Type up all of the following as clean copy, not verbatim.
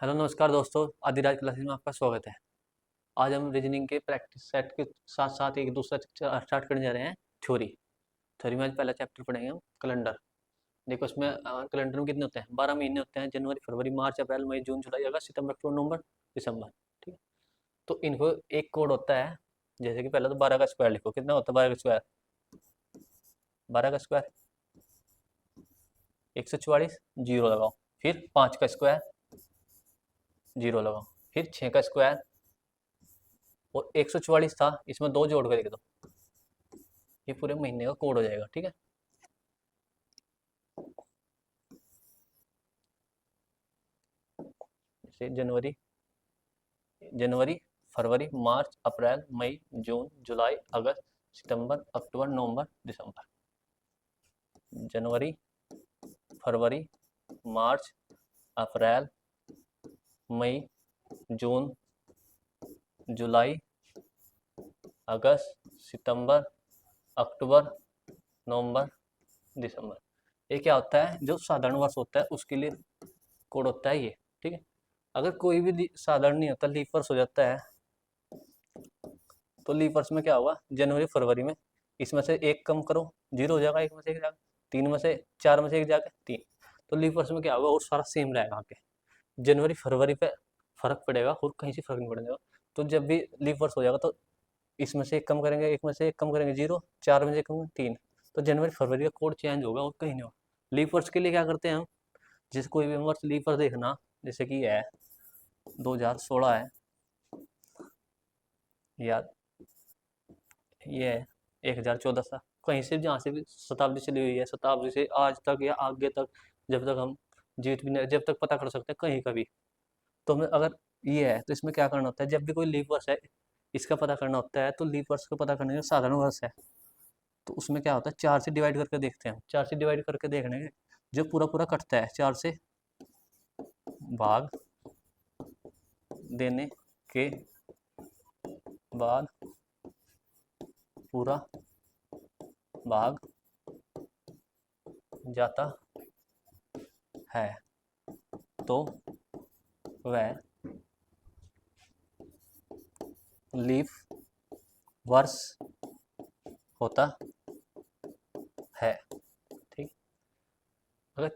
Hello नमस्कार दोस्तों, Adiraj classes में आपका स्वागत है। आज हम रीजनिंग के प्रैक्टिस सेट के साथ साथ एक दूसरा स्टार्ट करने जा रहे हैं। थ्योरी थ्योरी में आज पहला चैप्टर पढ़ेंगे हम कैलेंडर। देखो इसमें कैलेंडर में कितने होते हैं? 12 महीने होते हैं। जनवरी, फरवरी, मार्च, अप्रैल, मई, जून, जुलाई, अगस्त, सितंबर, अक्टूबर, नवंबर, दिसंबर। ठीक है, तो इनको एक कोड होता है। जैसे कि पहले तो 12 का स्क्वायर लिखो। कितना होता है 12 का स्क्वायर? 12 का स्क्वायर 144, जीरो लगाओ। फिर 5 का स्क्वायर, जीरो लगाओ। फिर 6 का स्क्वायर, और 144 था, इसमें दो जोड़ कर लिख दो। ये पूरे महीने का कोड हो जाएगा। ठीक है, जैसे जनवरी, फरवरी, मार्च, अप्रैल, मई, जून, जुलाई, अगस्त, सितंबर, अक्टूबर, नवंबर, दिसंबर। जनवरी, फरवरी, मार्च, अप्रैल, मई, जून, जुलाई, अगस्त, सितंबर, अक्टूबर, नवंबर, दिसंबर। ये क्या होता है? जो साधारण वर्ष होता है उसके लिए कोड होता है ये। ठीक है, अगर कोई भी साधारण नहीं होता, लीप वर्ष हो जाता है, तो लीप वर्ष में क्या होगा? जनवरी, फरवरी में इसमें से एक कम करो, जीरो हो जाएगा। एक में से एक जाएगा, तीन में से, चार में से एक जाएगा, तीन। तो लीप वर्ष में क्या होगा? और सारा सेम रहेगा आगे। जनवरी फरवरी पे फर्क पड़ेगा और कहीं से फर्क नहीं पड़ेगा। तो जब भी लीप वर्ष हो जाएगा तो इसमें से एक कम करेंगे, एक में से एक कम करेंगे, जीरो। चार में से एक कम, तीन। तो जनवरी फरवरी का कोड चेंज होगा और कहीं नहीं होगा। लीप वर्ष के लिए क्या करते हैं हम? जैसे कोई भी वर्ष लीप वर्ष देखना, जैसे कि है 2016 है, या ये है 1014 सा, कहीं से जहाँ से भी शताब्दी चली हुई है, शताब्दी से आज तक या आगे तक, जब तक हम जीवित भी नहीं, जब तक पता कर सकते हैं कहीं का भी। तो हमें अगर ये है तो इसमें क्या करना होता है? जब भी कोई लीप वर्ष है इसका पता करना होता है, तो लीप वर्ष का पता करने का साधारण वर्ष है, तो उसमें क्या होता है? 4 से डिवाइड करके देखते हैं। 4 से डिवाइड करके देखने के जो पूरा पूरा कटता है, 4 से भाग देने के बाद पूरा भाग जाता है, तो वह लीफ वर्ष होता है। ठीक, अगर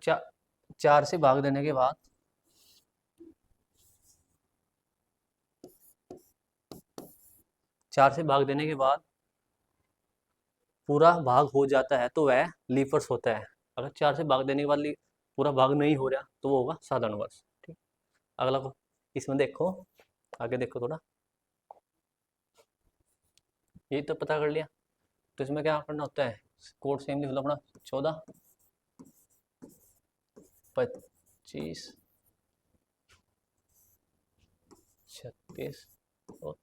चार से भाग देने के बाद पूरा भाग हो जाता है तो वह लीफ वर्ष होता है। अगर 4 से भाग देने के बाद पूरा भाग नहीं हो रहा तो वो होगा साधारण वर्ष। ठीक, अगला को इसमें देखो, आगे देखो थोड़ा। ये तो पता कर लिया, तो इसमें क्या करना होता है? कोड सेम लिख लो अपना। 14, 25, 36 और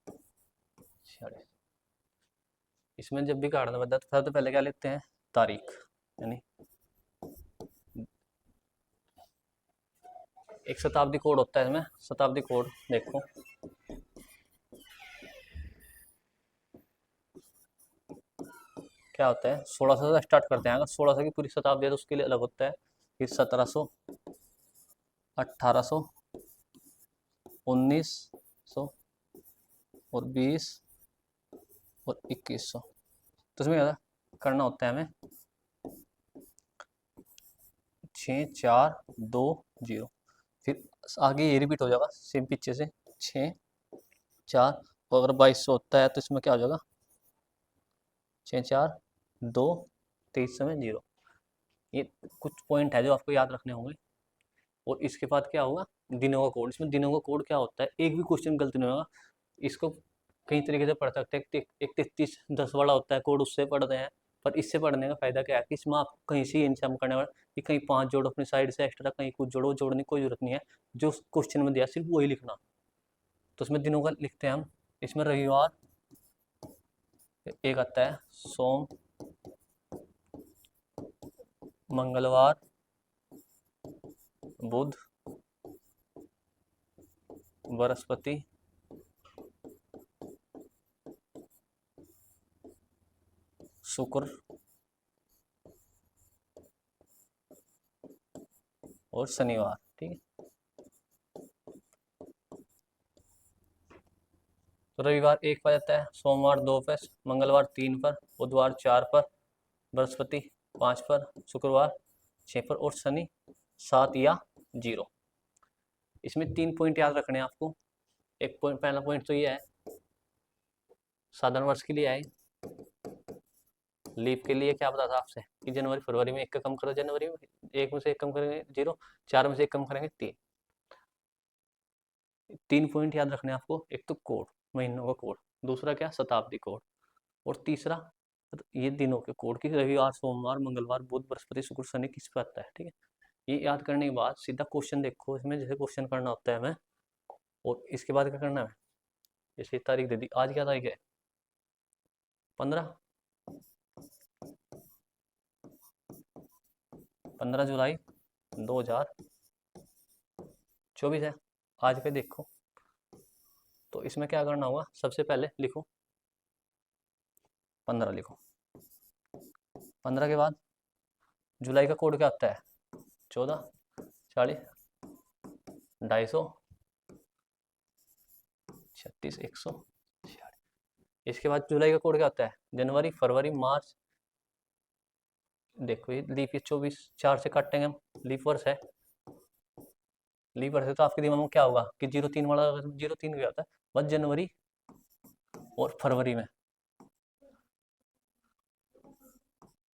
46। इसमें जब भी काटना पड़ता है तो सबसे पहले क्या लिखते हैं? तारीख। यानी एक शताब्दी कोड होता है इसमें। शताब्दी कोड देखो, क्या होता है? 1600 से स्टार्ट करते हैं। अगर 1600 की पूरी शताब्दी है तो उसके लिए अलग होता है। फिर 1700, 1800, 1900 और 20 और 2100। तो इसमें क्या करना होता है हमें? 6420। फिर आगे ये रिपीट हो जाएगा सेम पीछे से, 6 4। और अगर 2200 होता है तो इसमें क्या हो जाएगा? 6 4 2, 23 समय जीरो। ये कुछ पॉइंट है जो आपको याद रखने होंगे। और इसके बाद क्या होगा? दिनों का कोड। इसमें दिनों का कोड क्या होता है? एक भी क्वेश्चन गलत नहीं होगा। इसको कई तरीके से पढ़ सकते हैं। एक 3310 वाला होता है कोड, उससे पढ़ते हैं। पर इससे पढ़ने का फायदा क्या है कि इसमें आप कहीं से इनसम करने वाला कि कहीं 5 जोड़ो अपनी साइड से एक्स्ट्रा, कहीं कुछ जोड़ो, जोड़ने की कोई जरूरत नहीं है। जो क्वेश्चन में दिया सिर्फ वही लिखना। तो इसमें दिनों का लिखते हैं हम। इसमें रविवार एक आता है, सोम, मंगलवार, बुध, बृहस्पति, शुक्र और शनिवार। ठीक है, तो रविवार 1 पर जाता है, सोमवार 2 पर, मंगलवार 3 पर, बुधवार 4 पर, बृहस्पति 5 पर, शुक्रवार 6 पर और शनि 7 या 0। इसमें 3 पॉइंट याद रखने हैं आपको। एक पॉइंट, पहला पॉइंट तो ये है, साधारण वर्ष के लिए है, लीप के लिए क्या पता था आपसे कि जनवरी फरवरी में 1 का कम करो, जनवरी में 1 में से 1 कम करेंगे 0, 4 में से 1 कम करेंगे 3। 3 पॉइंट याद रखने हैं आपको। एक तो कोड, महीनों का कोड, दूसरा क्या, शताब्दी कोड, और तीसरा ये दिनों के कोड की, रविवार सोमवार मंगलवार बुध बृहस्पति शुक्र शनि किस पे आता है। ठीक है, ये याद करने के बाद सीधा क्वेश्चन देखो, इसमें जैसे क्वेश्चन करना होता है हमें, और इसके बाद क्या करना है, जैसे तारीख दे दी, आज क्या तारीख है, 15 जुलाई 2024 है। आज पे देखो, तो इसमें क्या करना होगा, सबसे पहले लिखो 15 लिखो। 15 के बाद जुलाई का कोड क्या आता है, 14, 40, 250, 36, 146। इसके बाद जुलाई का कोड क्या होता है, जनवरी फरवरी मार्च, देखो ये लीप ईयर 24, 4 से काटेंगे हम, लीप वर्ष है, लीप वर्ष है तो आपके दिमाग में क्या होगा कि 03 वाला 03 क्या होता है, बस जनवरी और फरवरी में,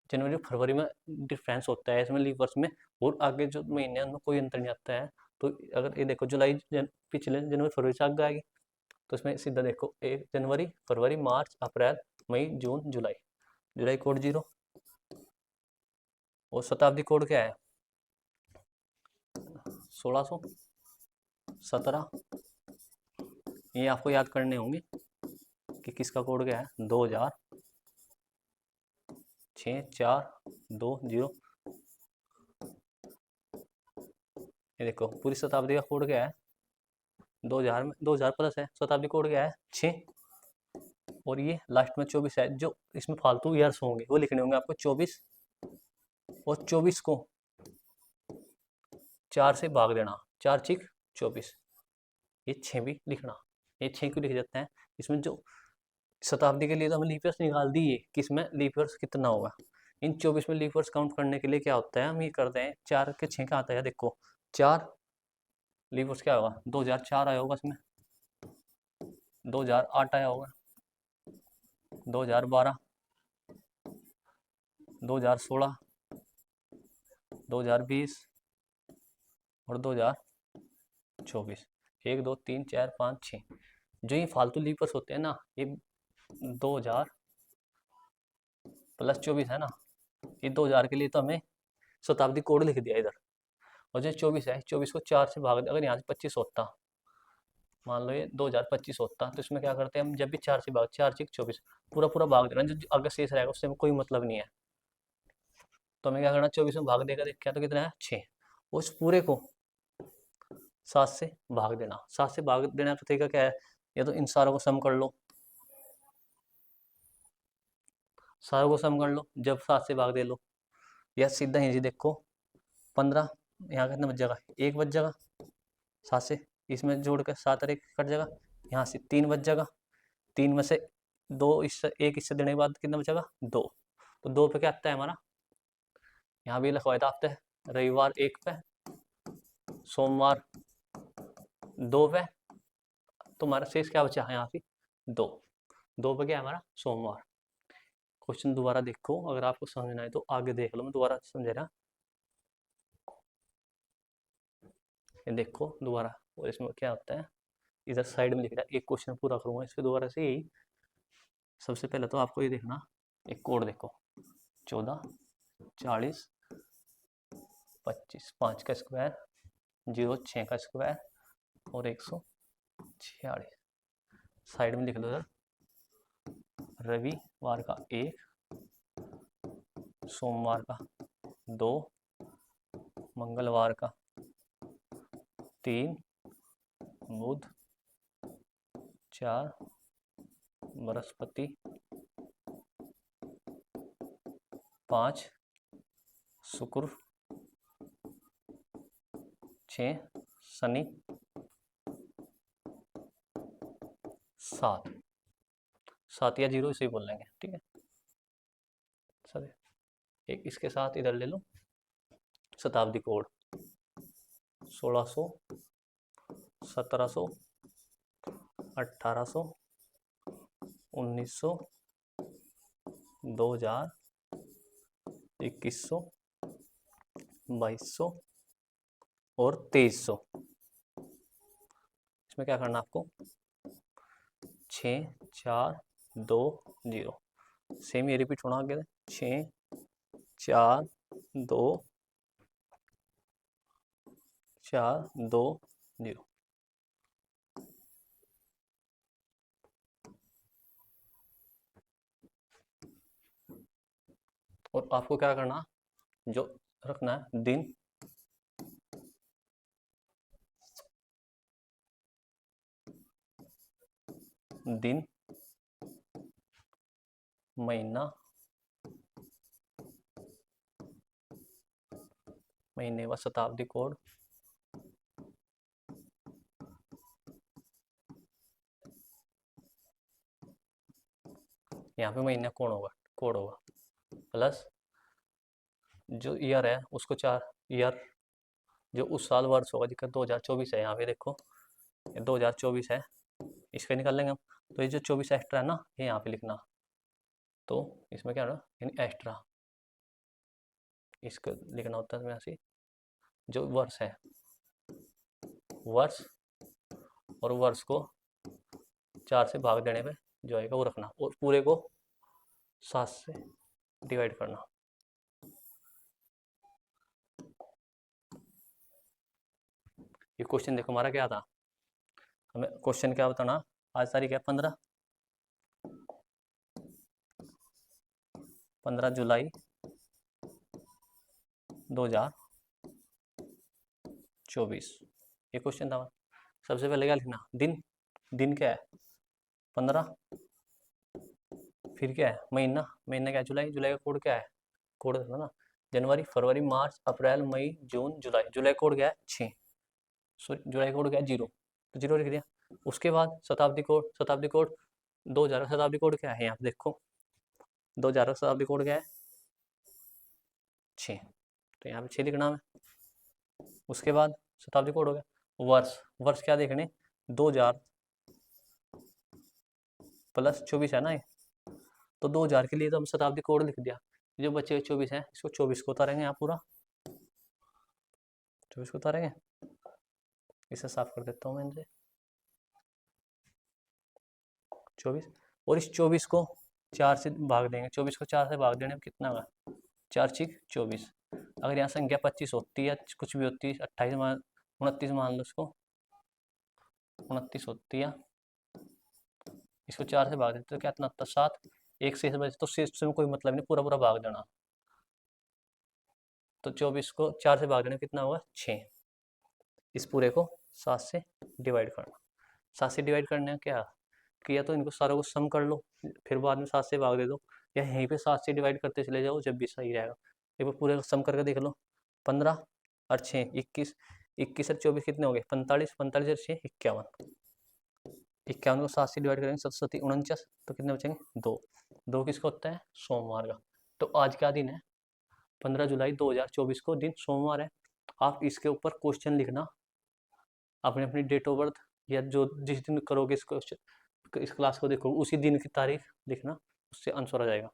जनवरी फरवरी में डिफरेंस होता है इसमें लीप वर्ष में, और आगे जो महीने हैं उनमें कोई अंतर नहीं आता है। तो अगर ये देखो जुलाई पिछले जनवरी फरवरी से आगे आएगी, तो इसमें सीधा देखो 1 जनवरी फरवरी मार्च अप्रैल मई जून जुलाई, जुलाई कोड 0, और शताब्दी कोड क्या है, 1617। ये आपको याद करने होंगे कि किसका कोड क्या है, 2006-4-2-0। ये देखो पूरी शताब्दी का कोड क्या है, 2000 में 2000 प्लस है, शताब्दी कोड क्या है 6, और ये लास्ट में 24 है। जो इसमें फालतू ईयर्स होंगे वो लिखने होंगे आपको 24, और 24 को 4 से भाग देना, 4 6 24, ये 6 भी लिखना। ये 6 क्यों लिख देते हैं, इसमें जो शताब्दी के लिए तो हमें लीप ईयर्स निकाल दिए कि इसमें लीप ईयर्स कितना होगा, इन 24 में लीप ईयर्स काउंट करने के लिए क्या होता है, हम ये करते हैं 4 के 6 का आता है, देखो 4 लीप ईयर्स क्या होगा, 2004 आया होगा, इसमें 2008 आया होगा, 2012, 2016, 2020 और 2024। 1 2 3 4 5 6, जो ये फालतू लीपर्स होते हैं ना, ये 2000 प्लस 24 है ना, ये 2000 के लिए तो हमें शताब्दी कोड लिख दिया इधर, और जो 24 है 24 को 4 से भाग, अगर यहाँ से 25 होता, मान लो ये 2025 होता, तो इसमें क्या करते हैं हम, जब भी 4 से भाग, 4 6 24, पूरा पूरा भाग देना, जो अगर शेष रहेगा उससे कोई मतलब नहीं है। तो हमें क्या करना, 24 में भाग देगा, देखा तो कितना है 6, उस पूरे को 7 से भाग देना। 7 से भाग देने का तरीका क्या है, या तो इन सारों को सम कर लो, सारों को सम कर लो, जब 7 से भाग दे लो, या सीधा ही देखो 15, यहाँ कितना बच जाएगा, 1 बच जाएगा 7 से, इसमें जोड़ कर 7 और 1 कट जाएगा, यहाँ से 3 बच जाएगा, 3 में से 2 इससे 1 हिस्सा देने के बाद कितना बचेगा 2, तो 2 पे क्या आता है हमारा, यहाँ भी लिखवाया था आपने, रविवार 1 पे, सोमवार 2 पे, तो हमारा शेष क्या बचा है यहाँ से 2, 2 पे क्या है हमारा सोमवार। क्वेश्चन दोबारा देखो, अगर आपको समझना है तो आगे देख लो, मैं दोबारा समझा रहा, ये देखो दोबारा, और इसमें क्या होता है, इधर साइड में लिख रहा है, एक क्वेश्चन पूरा करूंगा इस पर दोबारा से यही। सबसे पहले तो आपको ये देखना, एक कोड देखो, 14 40 25, 5 का स्क्वायर, 0 6 का स्क्वायर और 146, साइड में लिख दो इधर, रविवार का 1, सोमवार का 2, मंगलवार का 3, बुध 4, बृहस्पति 5, शुक्र 6, शनि 7, 7 या 0 इसे ही बोल लेंगे, ठीक है सर। एक इसके साथ इधर ले लो, शताब्दी कोड 1600, 1700, 1800, 1900, 2000, 2100, 2200 और 2300। इसमें क्या करना आपको, 6 4 2 0, सेम ये रिपीट होना आगे, 6 4 2 4 2 0। और आपको क्या करना, जो रखना है दिन, दिन महीना, महीने व शताब्दी कोड, यहाँ पे महीना कोड होगा प्लस जो ईयर है उसको 4 ईयर, जो उस साल वर्ष होगा, जिसका 2024 है, यहाँ पे देखो 2024 है, इसका निकाल लेंगे हम। तो ये जो 24 एक्स्ट्रा है ना, ये यहाँ पे लिखना। तो इसमें क्या होगा, यानी एक्स्ट्रा, इसको लिखना होता है यहाँ से, जो वर्ष है, वर्ष, और वर्ष को 4 से भाग देने पे जो आएगा वो रखना, और पूरे को 7 से डिवाइड करना। ये क्वेश्चन देखो हमारा क्या था, हमें क्वेश्चन क्या बताना, आज तारीख है 15 जुलाई 2024, ये क्वेश्चन था। सबसे पहले क्या लिखना, दिन, दिन क्या है 15, फिर क्या है महीना, महीना क्या है जुलाई, जुलाई का कोड क्या है, कोड था ना, जनवरी फरवरी मार्च अप्रैल मई जून जुलाई, जुलाई कोड क्या है 6, सॉरी जुलाई कोड क्या है 0, तो 0 लिख दिया। उसके बाद शताब्दी कोड, शताब्दी कोड 2000 का शताब्दी कोड क्या है, यहाँ पे देखो 2000 का शताब्दी कोड क्या है 6, तो यहाँ पे 6 लिखना है। उसके बाद शताब्दी कोड हो गया, वर्ष, वर्ष क्या देखने 2000 प्लस 24 है ना ये, तो 2000 के लिए तो हम शताब्दी कोड लिख दिया, जो बचे 24 है इसको 24 को उतारेंगे, यहाँ पूरा 24 को उतारेंगे, इसे साफ कर देता हूँ मैं इनसे 24, और इस 24 को 4 से भाग देंगे, 24 को 4 से भाग देने में कितना होगा, 4 6 24। अगर यहाँ संख्या 25 होती है, कुछ भी होती है, 28 मान 29 मान लो, इसको 29 होती है, इसको 4 से भाग देते तो क्या इतना होता 7, एक शेष बचे, तो शेष से कोई मतलब नहीं, पूरा पूरा भाग देना। तो 24 को 4 से भाग देने कितना होगा 6, इस पूरे को 7 से डिवाइड करना। 7 से डिवाइड करने का क्या किया, तो इनको सारों को सम कर लो, फिर बाद में 7 से भाग दे दो, या यहीं पे 7 से डिवाइड करते चले जाओ, जब भी सही रहेगा। एक बार पूरे को सम करके देख लो, 15 और 6 21, 21 और 24 कितने हो गए 45, 45 और 6 51, 51 को 7 से डिवाइड करेंगे 7 49, तो कितने बचेंगे 2, 2 किसका होता है सोमवार का। तो आज क्या दिन है 15 जुलाई 2024 को दिन सोमवार है। आप इसके ऊपर क्वेश्चन लिखना, अपने अपनी डेट ऑफ बर्थ, या जो जिस दिन करोगे इस क्वेश्चन, इस क्लास को देखो उसी दिन की तारीख लिखना, उससे आंसर आ जाएगा।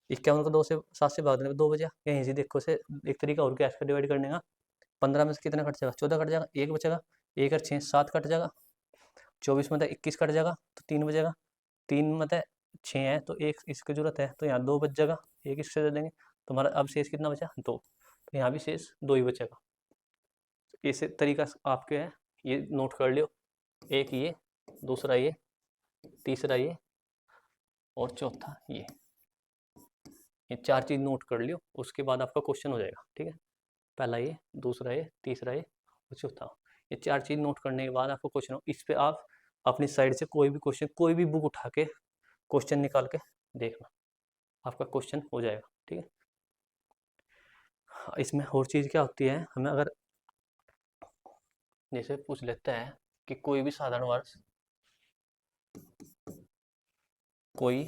51 को 2 से 7 से भाग देने में 2 बचा, यहीं से देखो से एक तरीका और गैस का डिवाइड करने का, 15 में से कितना कट जाएगा 14 कट जाएगा, 1 बचेगा, 1 और 6 7 कट जाएगा, 24 में 21 कट जाएगा तो 3 बचेगा, 3 में 6 है तो 1 इसकी जरूरत है, तो यहाँ 2 बच जाएगा, 1 इससे दे देंगे, तो हमारा अब शेष कितना बचा 2, तो यहाँ भी शेष 2 ही बचेगा। ऐसे तरीका आपके है, ये नोट कर लियो, एक ये, दूसरा ये, तीसरा ये, और चौथा ये 4 चीज़ नोट कर लियो, उसके बाद आपका क्वेश्चन हो जाएगा, ठीक है। पहला ये, दूसरा ये, तीसरा ये और चौथा, ये 4 चीज़ नोट करने के बाद आपको क्वेश्चन हो, इस पे आप अपनी साइड से कोई भी क्वेश्चन, कोई भी बुक उठा के क्वेश्चन निकाल के देखना, आपका क्वेश्चन हो जाएगा, ठीक है। इसमें और चीज़ क्या होती है, हमें अगर जैसे पूछ लेता है कि कोई भी साधारण वर्ष कोई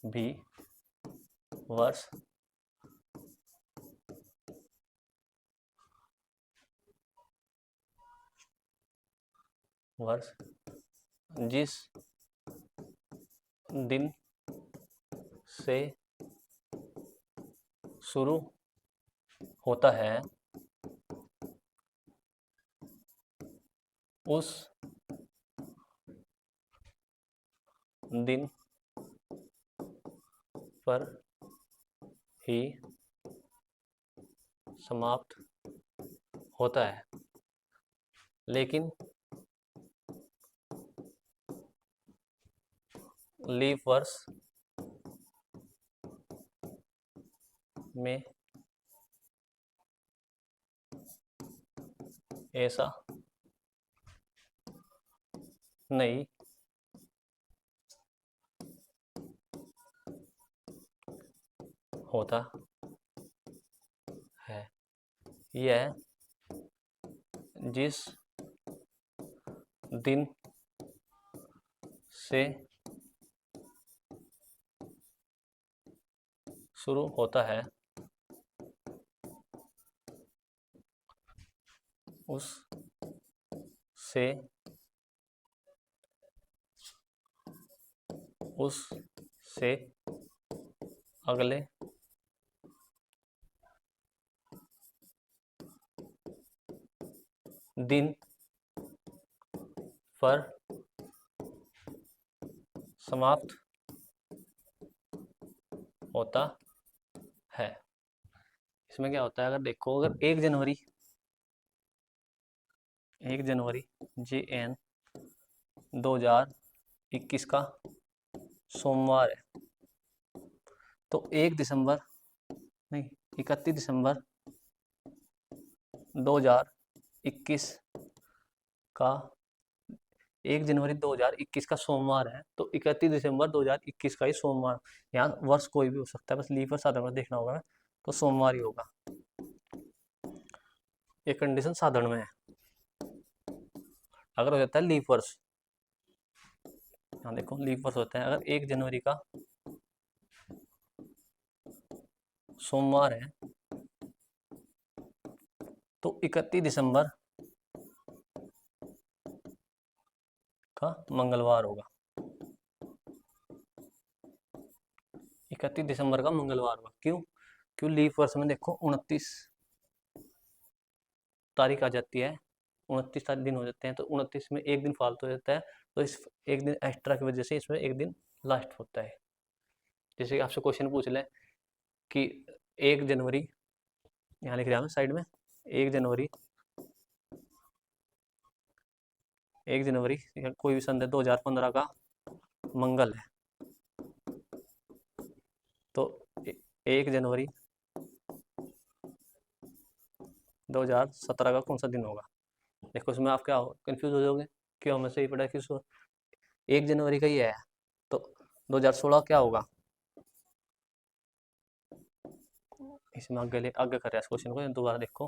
भी वर्ष जिस दिन से शुरू होता है उस दिन पर ही समाप्त होता है, लेकिन लीप वर्ष में ऐसा नहीं होता है। यह जिस दिन से शुरू होता है उस से अगले दिन पर समाप्त होता है। इसमें क्या होता है, अगर देखो, अगर 1 जनवरी JN 2021 का सोमवार है, तो 31 दिसंबर 2021 का 1 जनवरी 2021 का सोमवार है, तो 31 दिसंबर 2021 का ही सोमवार। यहाँ वर्ष कोई भी हो सकता है, बस लीप वर्ष साधारण वर्ष देखना होगा, तो सोमवार ही होगा। ये कंडीशन साधारण में है। अगर हो जाता है लीप वर्ष, यहाँ देखो लीप वर्ष होता है, अगर 1 जनवरी का सोमवार है तो 31 दिसंबर का मंगलवार होगा। 31 दिसंबर का मंगलवार होगा। क्यों लीप वर्ष में देखो 29 तारीख आ जाती है, 29 तारीख दिन हो जाते हैं, तो 29 में एक दिन फालतू हो जाता है, तो इस एक दिन एक्स्ट्रा की वजह से इसमें एक दिन लास्ट होता है। जैसे कि आपसे क्वेश्चन पूछ ले कि 1 जनवरी, यहाँ लिख रहा हूँ साइड में, 1 जनवरी कोई भी सन है 2015 का मंगल है, तो 1 जनवरी 2017 का कौन सा दिन होगा। देखो इसमें आप क्या कंफ्यूज हो जाओगे, क्यों हमें सही पड़ा कि 1 जनवरी का ही है, तो 2016 क्या होगा। इसमें आगे कर रहा है इस क्वेश्चन को, दोबारा देखो।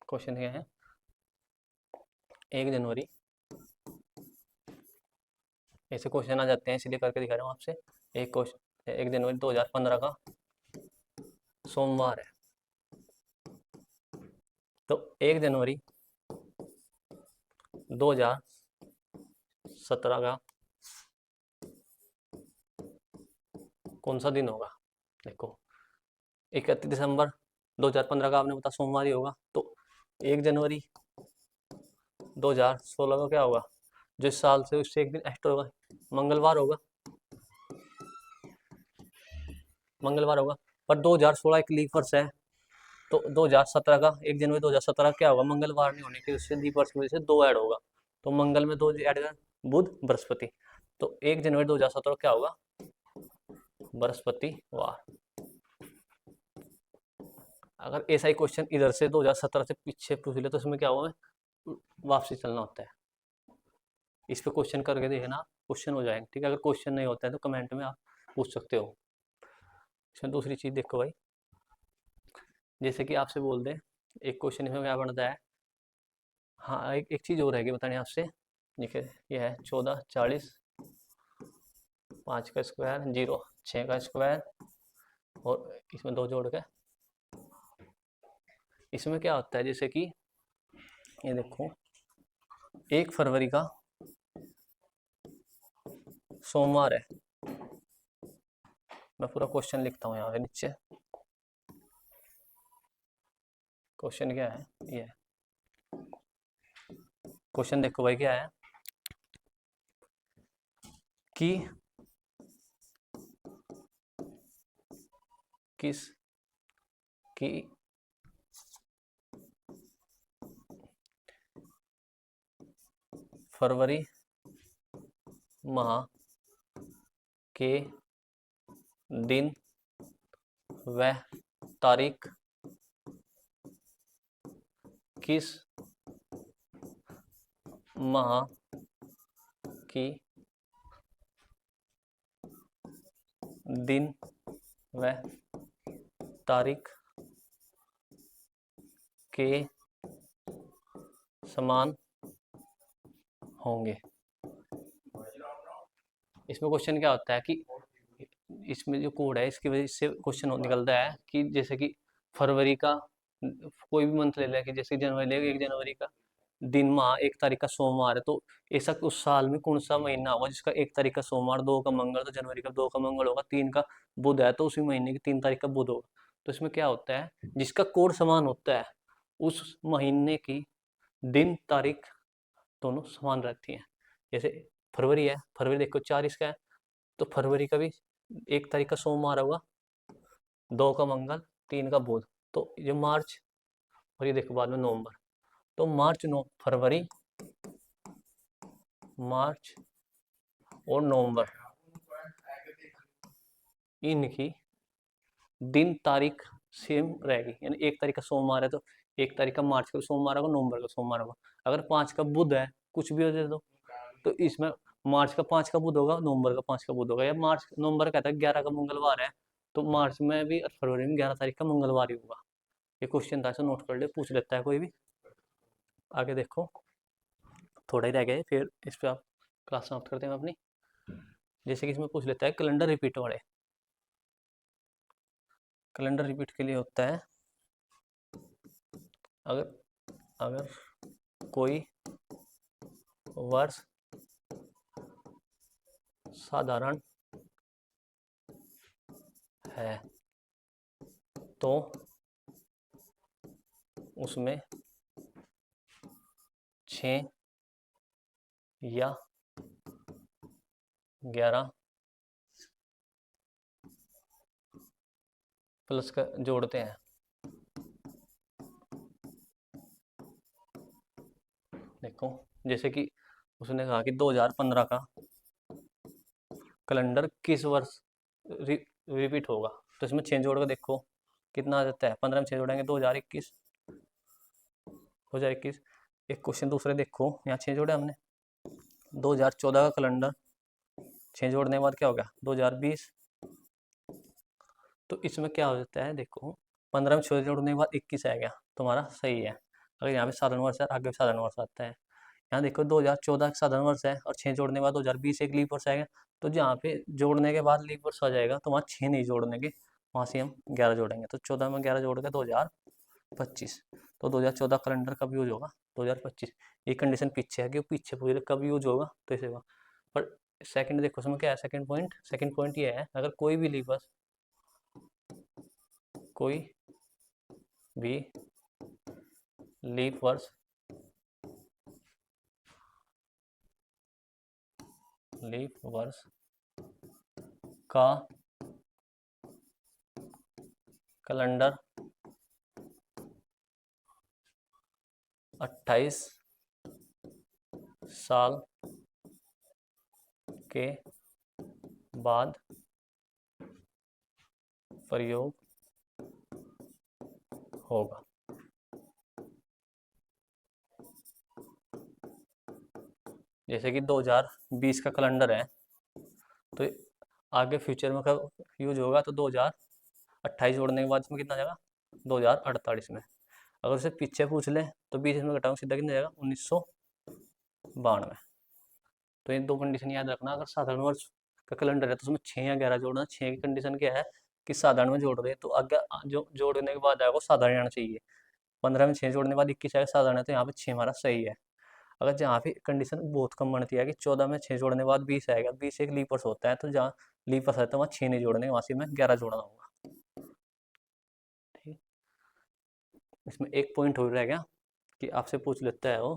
क्वेश्चन क्या है, 1 जनवरी, ऐसे क्वेश्चन आ जाते हैं इसलिए करके दिखा रहा हूँ आपसे। एक क्वेश्चन 1 जनवरी 2015 का सोमवार है, तो 1 जनवरी 2017 का कौन सा दिन होगा। देखो 31 दिसंबर 2015 का आपने बता सोमवार ही होगा, तो 1 जनवरी 2016 का क्या होगा, जो इस साल से उससे एक दिन एक्स्ट्रा होगा, मंगलवार होगा। पर 2016 एक लीप वर्ष है, तो 2017 का 1 जनवरी 2017 क्या होगा, मंगलवार नहीं होने की उससे लीप वर्ष की वजह से 2 ऐड होगा, तो मंगल में 2 ऐड कर, बुध बृहस्पति, तो 1 जनवरी 2017 क्या होगा, बृहस्पतिवार। अगर ऐसा ही क्वेश्चन इधर से 2017 से पीछे पूछ ले तो इसमें क्या होगा, वापसी चलना होता है। इस पे क्वेश्चन करके देखना, क्वेश्चन हो जाएंगे, ठीक है। अगर क्वेश्चन नहीं होता है तो कमेंट में आप पूछ सकते हो। इसमें दूसरी चीज देखो भाई, जैसे कि आपसे बोल दे एक क्वेश्चन इसमें क्या बनता है हाँ, एक चीज़ और रहेगी बताने आपसे। देखिए ये है 14, 40, 5 का स्क्वायर, 0, 6 का स्क्वायर, और इसमें 2 जोड़ के। इसमें क्या होता है, जैसे कि ये देखो 1 फरवरी का सोमवार है। मैं पूरा क्वेश्चन लिखता हूँ यहाँ पे नीचे। क्वेश्चन क्या है, ये है क्वेश्चन। देखो भाई क्या है कि किस की फरवरी माह के दिन व तारीख किस माह की दिन व तारीख के समान होंगे। इसमें क्वेश्चन क्या होता है कि इसमें जो कोड है इसकी वजह से क्वेश्चन निकलता है कि जैसे कि फरवरी का कोई भी मंथ ले लें, कि जैसे जनवरी ले 1 जनवरी का दिन माह 1 तारीख का सोमवार है, तो ऐसा उस साल में कौन सा महीना होगा जिसका 1 तारीख का सोमवार, 2 का मंगल, तो जनवरी का 2 का मंगल होगा, 3 का बुध है तो उसी महीने की 3 तारीख का बुध होगा। तो इसमें क्या होता है, जिसका कोड समान होता है उस महीने की दिन तारीख दोनों समान रहती हैं। जैसे फरवरी है, फरवरी देखो 4 इसका है, तो फरवरी का भी 1 तारीख का सोमवार होगा, 2 का मंगल, 3 का बुध। तो ये मार्च, और ये देखो बाद में नवंबर, तो मार्च, नो फरवरी, मार्च और नवंबर, इनकी दिन तारीख सेम रहेगी। यानी 1 तारीख का सोमवार है तो 1 तारीख का मार्च का सोमवार होगा, नवंबर का सोमवार होगा। अगर 5 का बुध है, कुछ भी हो जाए तो इसमें मार्च का 5 का बुध होगा, नवंबर का 5 का बुध होगा। या मार्च नवंबर कहता है 11 का मंगलवार है, तो मार्च में भी और फरवरी में 11 तारीख का मंगलवार ही होगा। ये क्वेश्चन था, नोट कर ले, पूछ लेता है कोई भी। आगे देखो, थोड़ा ही रह गया है, फिर इस पर आप क्लास समाप्त करते हैं अपनी। जैसे कि इसमें पूछ लेता है कैलेंडर रिपीट वाले। कैलेंडर रिपीट के लिए होता है, अगर अगर कोई वर्ष साधारण है तो उसमें 6 या 11 प्लस का जोड़ते हैं। देखो जैसे कि उसने कहा कि 2015 का कैलेंडर किस वर्ष रिपीट होगा, तो इसमें 6 जोड़ कर देखो कितना आ जाता है। 15 में 6 जोड़ेंगे 2021, 2021। एक क्वेश्चन दूसरे देखो, यहाँ 6 जोड़े हमने। 2014 का कैलेंडर 6 जोड़ने के बाद क्या हो गया 2020। तो इसमें क्या हो जाता है, देखो 15 में 6 जोड़ने के बाद 21 आ गया, तुम्हारा सही है। अगर यहाँ पे साधारण वर्ष है, आगे भी साधारण वर्ष आता है। यहाँ देखो 2014 का साधारण वर्ष है और 6 जोड़ने के बाद 2020 एक लीप वर्ष आएगा। तो जहाँ पे जोड़ने के बाद लीप वर्ष आ जाएगा तो वहाँ 6 नहीं जोड़ने के, वहाँ से हम 11 जोड़ेंगे। तो 14 में 11 जोड़ के 2025। तो 2014 कैलेंडर कब यूज होगा 2025। ये कंडीशन पीछे है कि पीछे पूरे कब यूज होगा, तो इसे होगा। पर सेकंड देखो उसमें क्या है, सेकंड पॉइंट ये है, अगर कोई भी लीप वर्ष, कोई भी लीप वर्ष का कैलेंडर 28 साल के बाद प्रयोग होगा। जैसे कि 2020 का कैलेंडर है, तो आगे फ्यूचर में कब यूज होगा, तो 2028 जोड़ने के बाद इसमें कितना आ जाएगा 2048 में। अगर उसे पीछे पूछ ले तो 20 इसमें घटाऊंगा सीधा कितना जाएगा 1992। तो ये दो कंडीशन याद रखना। अगर साधारण वर्ष का कैलेंडर है तो उसमें 6 या 11 जोड़ना। 6 की कंडीशन क्या है कि साधारण में जोड़ रहे हैं तो आगे जो जोड़ने के बाद आएगा वो साधारण आना चाहिए। 15 में 6 जोड़ने के बाद 21 आएगा साधारण है, तो यहाँ पे 6 हमारा सही है। अगर जहाँ पे कंडीशन बहुत कम बनती है कि 14 में 6 जोड़ने के बाद 20 आएगा, 20 एक लीपर्स होता है, तो जहाँ लीपर्स है तो वहाँ 6 नहीं जोड़ने, वहाँ से मैं 11 जोड़ना होगा। ठीक, इसमें एक पॉइंट हो रह गया कि आपसे पूछ लेता है वो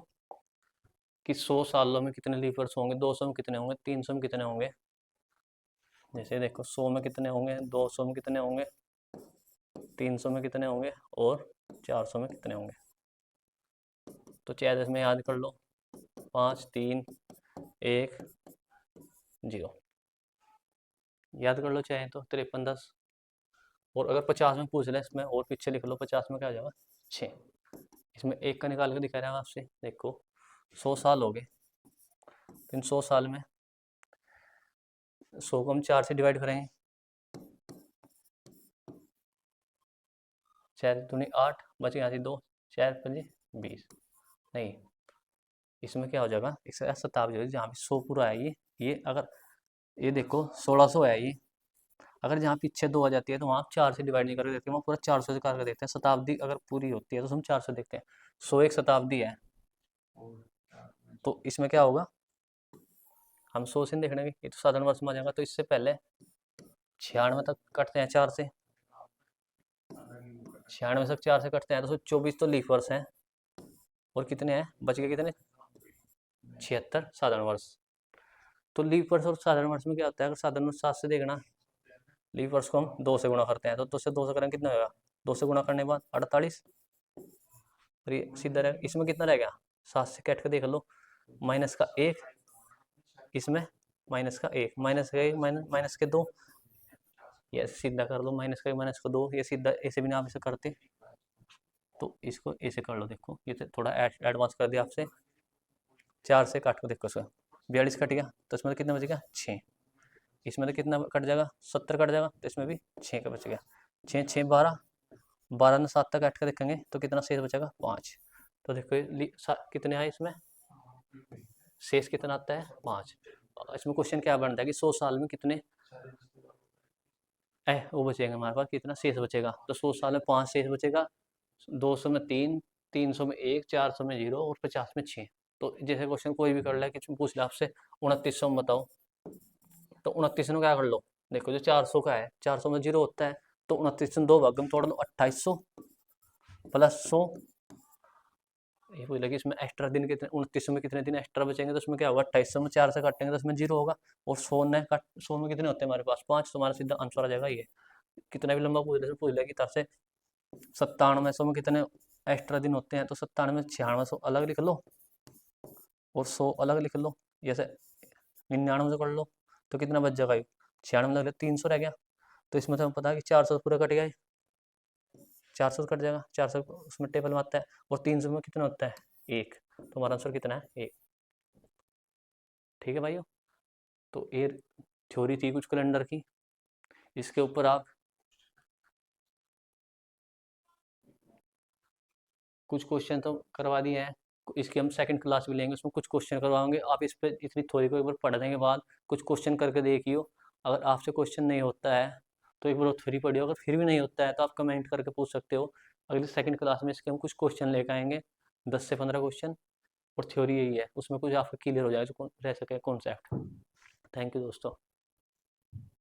कि 100 सालों में कितने लीपर्स होंगे, 200 में कितने होंगे, 300 में कितने होंगे। जैसे देखो 100 में कितने होंगे, 200 में कितने होंगे, 300 में कितने होंगे और 400 में कितने होंगे। तो चाहे इसमें याद कर लो 5 3 1 0 याद कर लो चाहे तो 53 10। और अगर 50 में पूछ ले इसमें और पीछे लिख लो 50 में क्या आ जाएगा 6। इसमें एक का निकाल के दिखा रहा है आपसे। देखो 100 साल हो गए, इन 100 साल में 100 को हम 4 से डिवाइड करेंगे, 4 दूनी 8 बचे यहाँ से 2, 4 5 20। नहीं, इसमें क्या हो जाएगा, इसका शताब्दी हो जहाँ पे 100 पूरा है ये अगर ये देखो 1600 है ये, अगर जहाँ पीछे 2 आ जाती है तो वहाँ आप 4 से डिवाइड नहीं करके देखते हैं, वहाँ पूरा 400 से करके देखते हैं। शताब्दी अगर पूरी होती है तो हम 400 देखते हैं। 100 एक शताब्दी है, तो इसमें क्या होगा, हम 100 से देखने ये तो साधारण वर्ष में आ जाएगा। तो इससे पहले 96 तक कटते हैं 4 से, 96 तक 4 से कटते हैं तो 24 तो लीफ वर्ष हैं और कितने हैं बच गए, कितने 76 साधारण वर्ष। तो लीफ वर्ष और साधारण वर्ष में क्या होता है, अगर साधारण वर्ष 7 से देखना, लीफ वर्ष को हम 2 से गुणा करते हैं, तो 2 से 2 से करेंगे कितना होगा, 2 से गुणा करने के बाद 48। और ये सीधा रहेगा, इसमें कितना रह गया 7 से काट के देख लो, माइनस का 1, इसमें माइनस का 1, माइनस का 1 माइनस के 2, ये सीधा कर लो, माइनस का 1 माइनस का 2, ये सीधा ऐसे भी ना आप इसे करते, तो इसको ऐसे कर लो। देखो ये तो थोड़ा एडवांस कर दिया आपसे। 4 से काट को देखो, इसका 42 कट गया, तो इसमें तो कितना बचेगा 6। इसमें तो कितना कट जाएगा 70 कट जाएगा, तो इसमें भी 6 का बच गया। 6 6 12, 12 में 7 तक काट कर देखेंगे तो कितना शेष बचेगा 5। तो देखो कितने आए इसमें, शेष कितना आता है 5। इसमें क्वेश्चन क्या बनता है कि 100 साल में कितने वो बचेगा हमारे पास, कितना शेष बचेगा। तो 100 साल में 5 शेष बचेगा, 200 में 3, 300 में 1, 400 में 0 और 50 में 6। तो जैसे क्वेश्चन कोई भी कर ले कि पूछ ले आपसे 2900 में बताओ, तो 29 में क्या कर लो, देखो जो 400 का है 400 में 0 होता है, तो 29 में 2 भाग में तोड़ लो, 2800 प्लस 100। ये पूछ लगे इसमें एक्स्ट्रा दिन कितने, 29 में कितने दिन एक्स्ट्रा बचेंगे, तो उसमें क्या होगा 2800 में 4 से काटेंगे तो उसमें 0 होगा। और 100 में कितने होते हैं हमारे पास 5, तो हमारा सीधा आंसर आ जाएगा ये। कितना भी लंबा पूछ ले कि तरफ से 97 में कितने एक्स्ट्रा दिन होते हैं, तो 97 9600 अलग लिख लो और 100 अलग लिख लो। जैसे 99 से कर लो तो कितना बच जाएगा, 96 लग 300 रह गया। तो इसमें तो हमें पता है कि 400 पूरा कट गया, 400 कट जाएगा, 400 उसमें टेबल में आता है। और 300 में कितना होता है 1, तो हमारा आंसर कितना है 1। ठीक है भाइयों, तो ये थ्योरी थी कुछ कैलेंडर की, इसके ऊपर आप कुछ क्वेश्चन तो करवा दिए हैं, इसकी हम सेकंड क्लास भी लेंगे, उसमें कुछ क्वेश्चन करवाएंगे। आप इस पर इतनी थ्योरी को एक बार पढ़ने के बाद कुछ क्वेश्चन करके देखियो। अगर आपसे क्वेश्चन नहीं होता है तो एक बार थ्योरी पढ़ियो, अगर फिर भी नहीं होता है तो आप कमेंट करके पूछ सकते हो। अगली सेकंड क्लास में इसके हम कुछ क्वेश्चन लेकर आएंगे, 10 से 15 क्वेश्चन, और थ्योरी यही है, उसमें कुछ आपका क्लियर हो जाएगा जो रह सके कॉन्सेप्ट। थैंक यू दोस्तों।